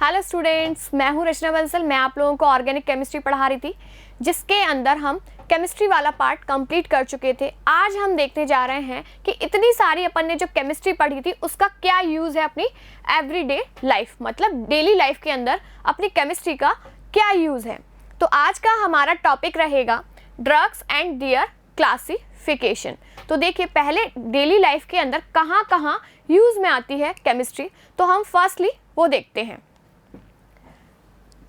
Hello students, मैं हूं रचना बंसल। मैं आप लोगों को ऑर्गेनिक केमिस्ट्री पढ़ा रही थी, जिसके अंदर हम केमिस्ट्री वाला पार्ट कंप्लीट कर चुके थे। आज हम देखने जा रहे हैं कि इतनी सारी अपन ने जो केमिस्ट्री पढ़ी थी उसका क्या यूज़ है अपनी एवरीडे लाइफ, मतलब डेली लाइफ के अंदर अपनी केमिस्ट्री का क्या यूज़ है। तो आज का हमारा टॉपिक रहेगा ड्रग्स एंड देयर क्लासिफिकेशन। तो देखिए, पहले डेली लाइफ के अंदर कहाँ कहाँ यूज़ में आती है केमिस्ट्री, तो हम फर्स्टली वो देखते हैं।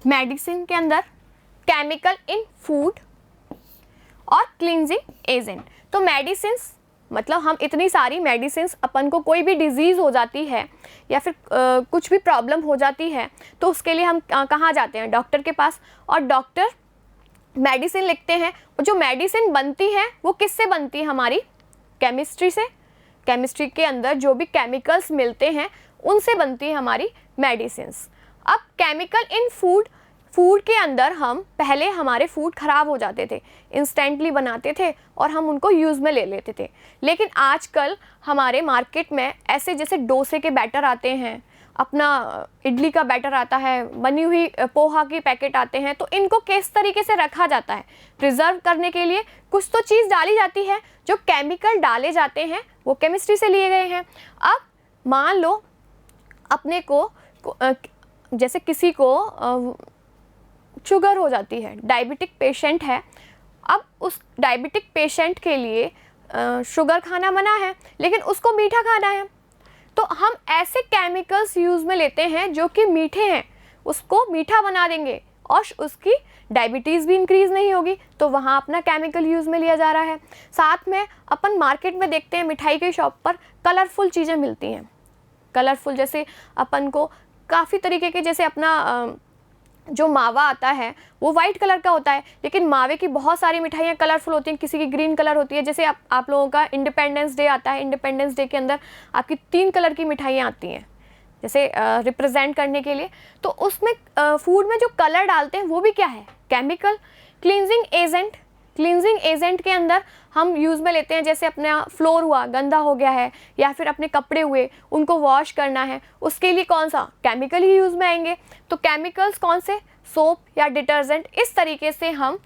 मेडिसिन के अंदर, केमिकल इन फूड और क्लींजिंग एजेंट। तो मेडिसिन्स मतलब हम इतनी सारी मेडिसिन्स, अपन को कोई भी डिजीज़ हो जाती है या फिर कुछ भी प्रॉब्लम हो जाती है तो उसके लिए हम कहाँ जाते हैं? डॉक्टर के पास। और डॉक्टर मेडिसिन लिखते हैं। और जो मेडिसिन बनती है वो किससे बनती है? हमारी केमिस्ट्री से। केमिस्ट्री के अंदर जो भी केमिकल्स मिलते हैं उनसे बनती है हमारी मेडिसिन्स। अब केमिकल इन फूड, फूड के अंदर हम पहले हमारे फूड ख़राब हो जाते थे, इंस्टेंटली बनाते थे और हम उनको यूज़ में ले लेते थे। लेकिन आजकल हमारे मार्केट में ऐसे जैसे डोसे के बैटर आते हैं, अपना इडली का बैटर आता है, बनी हुई पोहा की पैकेट आते हैं। तो इनको किस तरीके से रखा जाता है? प्रिजर्व करने के लिए कुछ तो चीज़ डाली जाती है। जो केमिकल डाले जाते हैं वो केमिस्ट्री से लिए गए हैं। अब मान लो अपने को जैसे किसी को शुगर हो जाती है, डायबिटिक पेशेंट है। अब उस डायबिटिक पेशेंट के लिए शुगर खाना मना है, लेकिन उसको मीठा खाना है। तो हम ऐसे केमिकल्स यूज़ में लेते हैं जो कि मीठे हैं, उसको मीठा बना देंगे और उसकी डायबिटीज़ भी इंक्रीज़ नहीं होगी। तो वहाँ अपना केमिकल यूज़ में लिया जा रहा है। साथ में अपन मार्केट में देखते हैं मिठाई के शॉप पर कलरफुल चीज़ें मिलती हैं। कलरफुल जैसे अपन को काफ़ी तरीके के, जैसे अपना जो मावा आता है वो वाइट कलर का होता है, लेकिन मावे की बहुत सारी मिठाइयाँ कलरफुल होती हैं। किसी की ग्रीन कलर होती है। जैसे आप लोगों का इंडिपेंडेंस डे आता है, इंडिपेंडेंस डे के अंदर आपकी 3 कलर की मिठाइयाँ आती हैं जैसे रिप्रेजेंट करने के लिए। तो उसमें फूड में जो कलर डालते हैं वो भी क्या है? Chemical. Cleansing agent, cleansing agent के अंदर हम यूज़ में लेते हैं, जैसे अपना फ्लोर हुआ, गंदा हो गया है, या फिर अपने कपड़े हुए, उनको वॉश करना है, उसके लिए कौन सा केमिकल ही यूज़ में आएंगे। तो केमिकल्स कौन से? सोप या डिटर्जेंट। इस तरीके से हम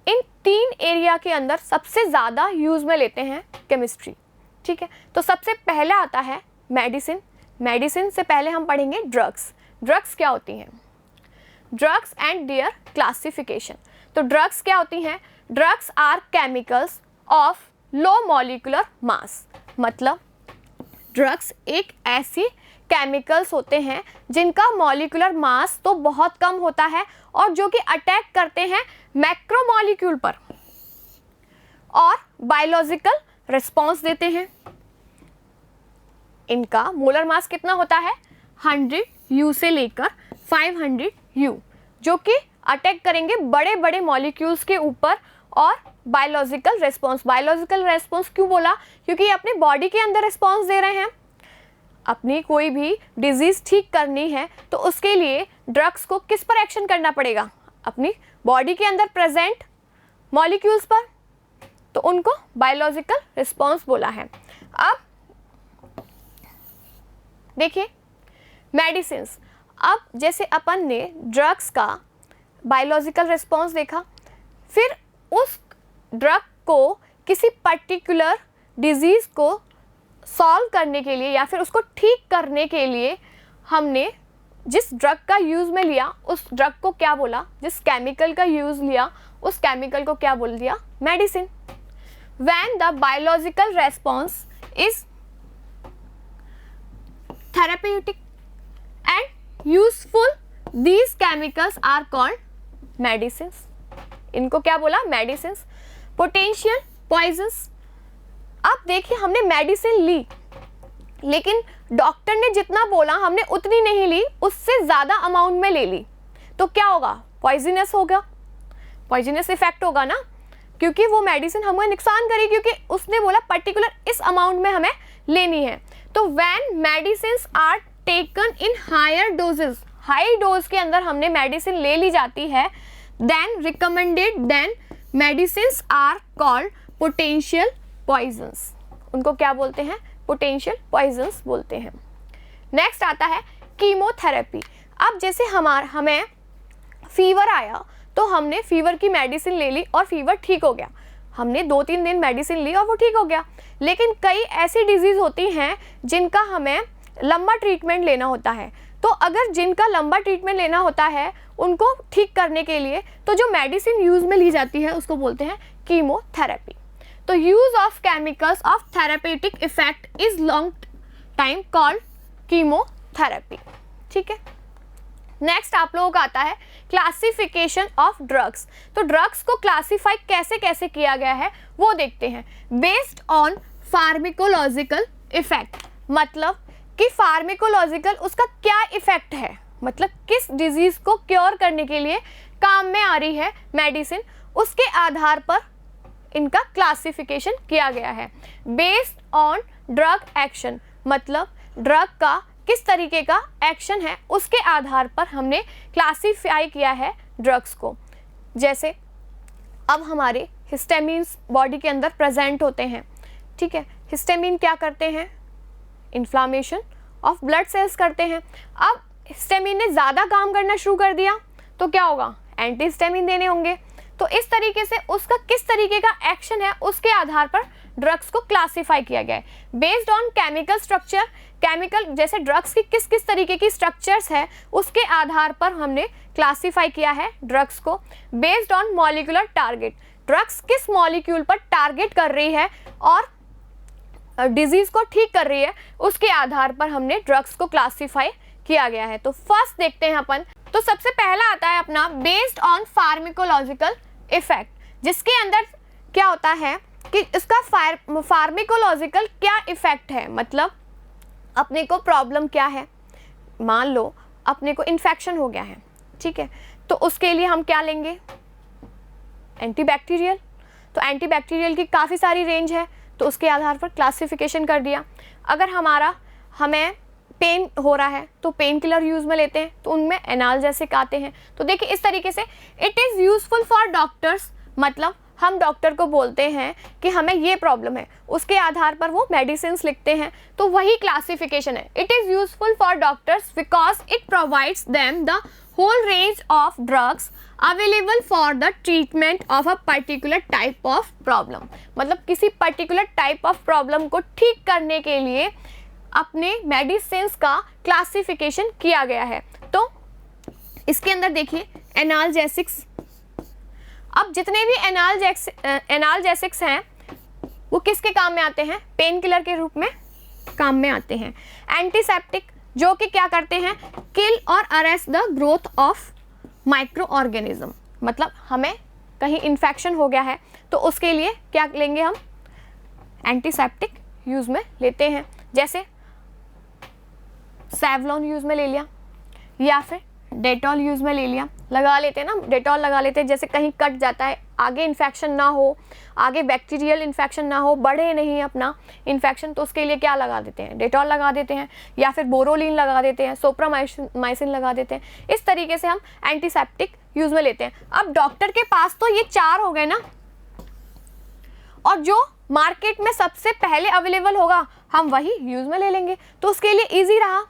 इन 3 एरिया के अंदर सबसे ज़्यादा यूज़ में लेते हैं केमिस्ट्री। ठीक है, तो सबसे पहला आता है मेडिसिन। मेडिसिन से पहले हम पढ़ेंगे ड्रग्स। ड्रग्स क्या होती हैं? Drugs and their classification. तो ड्रग्स क्या होती हैं? Drugs are chemicals of low molecular mass. मतलब ड्रग्स एक ऐसी केमिकल्स होते हैं जिनका मॉलिक्यूलर मास तो बहुत कम होता है और जो कि अटैक करते हैं मैक्रोमॉलिक्यूल पर और बायोलॉजिकल रिस्पॉन्स देते हैं। इनका मोलर मास कितना होता है? 100 U से लेकर 500 U, जो कि अटैक करेंगे बड़े बड़े मॉलिक्यूल्स के ऊपर। और बायोलॉजिकल रिस्पॉन्स, बायोलॉजिकल रिस्पॉन्स क्यों बोला? क्योंकि ये अपनी बॉडी के अंदर रिस्पॉन्स दे रहे हैं। अपनी कोई भी डिजीज़ ठीक करनी है तो उसके लिए ड्रग्स को किस पर एक्शन करना पड़ेगा? अपनी बॉडी के अंदर प्रेजेंट मॉलिक्यूल्स पर। तो उनको बायोलॉजिकल रिस्पॉन्स बोला है। अब देखिए मेडिसिन्स। अब जैसे अपन ने ड्रग्स का बायोलॉजिकल रिस्पॉन्स देखा, फिर उस ड्रग को किसी पर्टिकुलर डिजीज़ को सॉल्व करने के लिए या फिर उसको ठीक करने के लिए हमने जिस ड्रग का यूज़ में लिया उस ड्रग को क्या बोला? जिस केमिकल का यूज़ लिया उस केमिकल को क्या बोल दिया? Medicine. When the biological response is therapeutic and useful, these chemicals are called medicines. इनको क्या बोला? मेडिसिन्स। Potential poisons. अब देखिए, हमने मेडिसिन ली, लेकिन डॉक्टर ने जितना बोला हमने उतनी नहीं ली, उससे ज़्यादा अमाउंट में ले ली, तो क्या होगा? पॉइजनस होगा, पॉइजनस इफेक्ट होगा ना, क्योंकि वो मेडिसिन हमें नुकसान करेगी, क्योंकि उसने बोला पर्टिकुलर इस अमाउंट में हमें लेनी है। तो when medicines are taken in higher doses, high dose के अंदर हमने मेडिसिन ले ली जाती है, then recommended, then medicines are called potential poisons. उनको क्या बोलते हैं? पोटेंशियल पॉइजन्स बोलते हैं। नेक्स्ट आता है कीमोथेरेपी। अब जैसे हमें फीवर आया तो हमने फीवर की मेडिसिन ले ली और फीवर ठीक हो गया, हमने 2-3 दिन मेडिसिन ली और वो ठीक हो गया। लेकिन कई ऐसी डिजीज़ होती हैं जिनका हमें लंबा ट्रीटमेंट लेना होता है। तो अगर जिनका लंबा ट्रीटमेंट लेना होता है उनको ठीक करने के लिए तो जो मेडिसिन यूज़ में ली जाती है उसको बोलते हैं कीमोथेरेपी। तो use of chemicals of therapeutic effect is long time called chemotherapy. ठीक है, नेक्स्ट आप लोगों का आता है क्लासिफिकेशन ऑफ ड्रग्स। तो ड्रग्स को क्लासीफाई कैसे कैसे किया गया है वो देखते हैं। बेस्ड ऑन फार्मिकोलॉजिकल इफेक्ट, मतलब कि फार्मिकोलॉजिकल उसका क्या इफेक्ट है, मतलब किस डिजीज को क्योर करने के लिए काम में आ रही है मेडिसिन, उसके आधार पर इनका क्लासिफिकेशन किया गया है। बेस्ड ऑन ड्रग एक्शन, मतलब ड्रग का किस तरीके का एक्शन है उसके आधार पर हमने क्लासीफाई किया है ड्रग्स को। जैसे अब हमारे हिस्टामिन्स बॉडी के अंदर प्रेजेंट होते हैं। ठीक है, हिस्टामिन क्या करते हैं, इन्फ्लामेशन ऑफ ब्लड सेल्स करते हैं। अब हिस्टामिन ने ज़्यादा काम करना शुरू कर दिया तो क्या होगा, एंटी हिस्टामिन देने होंगे। तो इस तरीके से उसका किस तरीके का एक्शन है उसके आधार पर ड्रग्स को क्लासीफाई किया गया है। Based on chemical structure, chemical जैसे ड्रग्स की किस किस तरीके की स्ट्रक्चर्स है उसके आधार पर हमने क्लासीफाई किया है ड्रग्स को। Based on molecular target, drugs किस मॉलिक्यूल पर टारगेट कर रही है और डिजीज को ठीक कर रही है उसके आधार पर हमने ड्रग्स को क्लासीफाई किया गया है। तो फर्स्ट देखते हैं अपन, तो सबसे पहला आता है अपना बेस्ड ऑन फार्मिकोलॉजिकल इफेक्ट, जिसके अंदर क्या होता है कि इसका फार्मिकोलॉजिकल क्या इफेक्ट है, मतलब अपने को प्रॉब्लम क्या है। मान लो अपने को इन्फेक्शन हो गया है, ठीक है, तो उसके लिए हम क्या लेंगे, एंटीबैक्टीरियल। तो एंटीबैक्टीरियल की काफ़ी सारी रेंज है तो उसके आधार पर क्लासिफिकेशन कर दिया। अगर हमें पेन हो रहा है तो पेन किलर यूज़ में लेते हैं तो उनमें एनाल्जेसिक आते हैं। तो देखिए इस तरीके से it is useful for doctors, मतलब हम डॉक्टर को बोलते हैं कि हमें ये प्रॉब्लम है, उसके आधार पर वो मेडिसिन्स लिखते हैं, तो वही क्लासिफिकेशन है। It is useful for doctors because it provides them the whole range of drugs available for the treatment of a particular type of problem, मतलब किसी पर्टिकुलर टाइप ऑफ प्रॉब्लम को ठीक करने के लिए अपने मेडिसिन्स का क्लासिफिकेशन किया गया है। तो इसके अंदर देखिए एनाल्जेसिक्स, अब जितने भी एनाल्जेसिक्स हैं वो किसके काम में आते हैं, पेन किलर के रूप में काम में आते हैं। एंटीसेप्टिक जो कि क्या करते हैं, किल और arrest the growth of micro organism, मतलब हमें कहीं इन्फेक्शन हो गया है तो उसके लिए क्या लेंगे हम, एंटीसेप्टिक यूज़ में लेते हैं। जैसे सेवलॉन यूज़ में ले लिया या फिर डेटॉल यूज़ में ले लिया, लगा लेते हैं ना, डेटॉल लगा लेते हैं, जैसे कहीं कट जाता है, आगे इन्फेक्शन ना हो, आगे बैक्टीरियल इन्फेक्शन ना हो, बढ़े नहीं अपना इन्फेक्शन, तो उसके लिए क्या लगा देते हैं, डेटॉल लगा देते हैं, या फिर बोरोलिन लगा देते हैं, सोप्रामाइसिन लगा देते हैं। इस तरीके से हम एंटीसेप्टिक यूज़ में लेते हैं। अब डॉक्टर के पास तो ये 4 हो गए ना, और जो मार्केट में सबसे पहले अवेलेबल होगा हम वही यूज़ में ले लेंगे, तो उसके लिए ईजी रहा।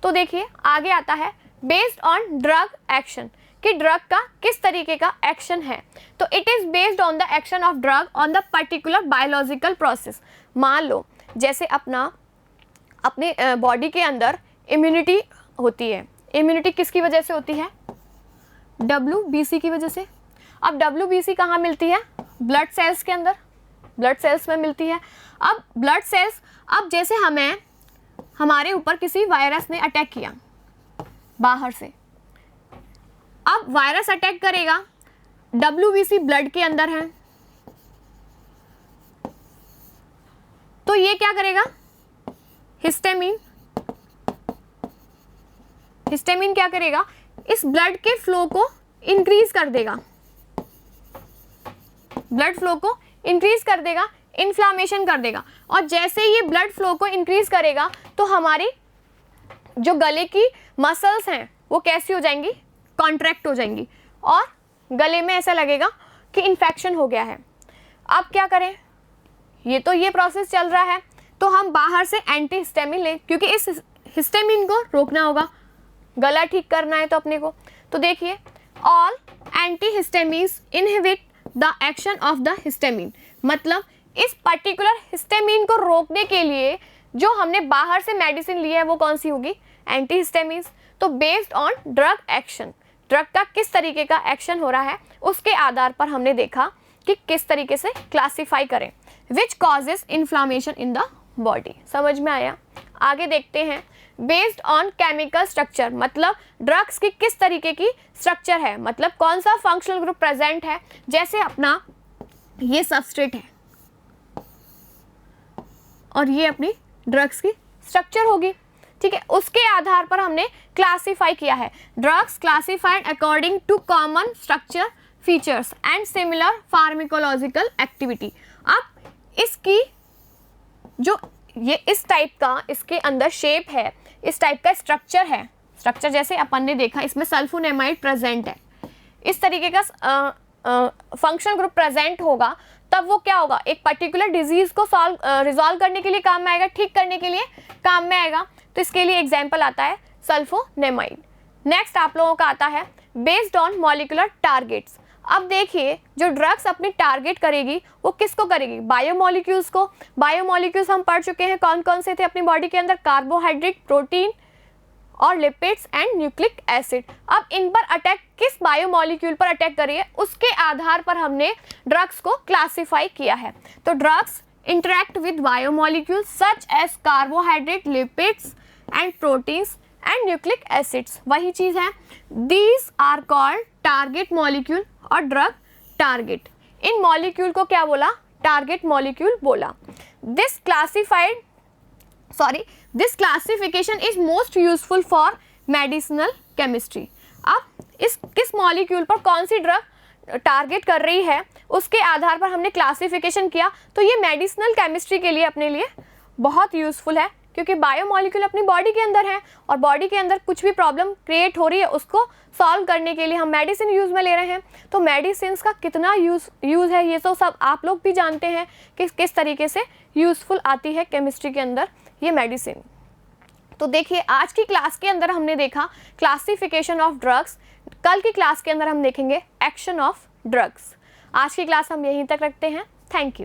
तो देखिए आगे आता है बेस्ड ऑन ड्रग एक्शन, कि ड्रग का किस तरीके का एक्शन है। तो it is based on the action of drug on the particular biological process. मान लो जैसे अपने बॉडी के अंदर इम्यूनिटी होती है, इम्यूनिटी किसकी वजह से होती है, WBC की वजह से। अब WBC कहाँ मिलती है, ब्लड सेल्स के अंदर, ब्लड सेल्स में मिलती है। अब ब्लड सेल्स, अब जैसे हमारे ऊपर किसी वायरस ने अटैक किया बाहर से, अब वायरस अटैक करेगा, WBC ब्लड के अंदर है, तो ये क्या करेगा, हिस्टामिन क्या करेगा, इस ब्लड के फ्लो को इंक्रीज कर देगा, ब्लड फ्लो को इंक्रीज कर देगा, इन्फ्लामेशन कर देगा। और जैसे ये ब्लड फ्लो को इंक्रीज करेगा तो हमारी जो गले की मसल्स हैं वो कैसी हो जाएंगी, कॉन्ट्रैक्ट हो जाएंगी, और गले में ऐसा लगेगा कि इन्फेक्शन हो गया है। अब क्या करें, ये प्रोसेस चल रहा है, तो हम बाहर से एंटी हिस्टामिन लें, क्योंकि इस हिस्टामिन को रोकना होगा, गला ठीक करना है तो अपने को, तो देखिए all antihistamines inhibit the action of the histamine, मतलब इस पर्टिकुलर हिस्टामिन को रोकने के लिए जो हमने बाहर से मेडिसिन ली है वो कौन सी होगी, एंटीहिस्टामिन्स। तो based on drug action, drug का किस तरीके का एक्शन हो रहा है उसके आधार पर हमने देखा कि किस तरीके से क्लासीफाई करें, which causes inflammation in the body. समझ में आया? आगे देखते हैं बेस्ड ऑन केमिकल स्ट्रक्चर, मतलब ड्रग्स की किस तरीके की स्ट्रक्चर है, मतलब कौन सा फंक्शनल ग्रुप प्रेजेंट है। जैसे अपना ये सबस्ट्रेट है और ये अपनी ड्रग्स की स्ट्रक्चर होगी, ठीक है, उसके आधार पर हमने क्लासीफाई किया है। Drugs classified according to common structure features and similar pharmacological activity. अब इसकी जो ये इस टाइप का इसके अंदर शेप है, इस टाइप का स्ट्रक्चर है, स्ट्रक्चर जैसे अपन ने देखा इसमें सल्फोनेमाइड प्रेजेंट है, इस तरीके का फंक्शनल ग्रुप प्रेजेंट होगा, तब वो क्या होगा, एक पर्टिकुलर डिजीज को रिजॉल्व करने के लिए काम में आएगा, ठीक करने के लिए काम में आएगा। तो इसके लिए एग्जाम्पल आता है सल्फोनेमाइड। नेक्स्ट आप लोगों का आता है बेस्ड ऑन मॉलिक्यूलर टारगेट्स। अब देखिए जो ड्रग्स अपनी टारगेट करेगी वो किसको करेगी, बायोमोलिक्यूल्स को। बायोमोलिक्यूल्स हम पढ़ चुके हैं कौन कौन से थे अपनी बॉडी के अंदर, कार्बोहाइड्रेट, प्रोटीन और लिपिड्स एंड न्यूक्लिक एसिड। अब इन पर अटैक किस बायोमोलिक्यूल पर अटैक कर रही है उसके आधार पर हमने ड्रग्स को क्लासिफाई किया है। तो drugs interact with biomolecules such as carbohydrate, lipids and proteins and nucleic acids, वही चीज है। These are called target molecule और ड्रग टारगेट। इन मॉलिक्यूल को क्या बोला, टारगेट मॉलिक्यूल बोला। This classification is most useful for medicinal chemistry. अब इस किस मॉलिक्यूल पर कौन सी ड्रग टारगेट कर रही है उसके आधार पर हमने क्लासिफिकेशन किया, तो ये मेडिसिनल केमिस्ट्री के लिए अपने लिए बहुत यूजफुल है, क्योंकि बायोमोलिक्यूल अपनी बॉडी के अंदर है और बॉडी के अंदर कुछ भी प्रॉब्लम क्रिएट हो रही है उसको सॉल्व करने के लिए हम मेडिसिन यूज़ में ले रहे हैं। तो मेडिसिन का कितना यूज़ है ये तो सब आप लोग भी जानते हैं कि किस तरीके से यूज़फुल आती है केमिस्ट्री के अंदर ये मेडिसिन। तो देखिए आज की क्लास के अंदर हमने देखा क्लासिफिकेशन ऑफ ड्रग्स, कल की क्लास के अंदर हम देखेंगे एक्शन ऑफ ड्रग्स। आज की क्लास हम यहीं तक रखते हैं। Thank you.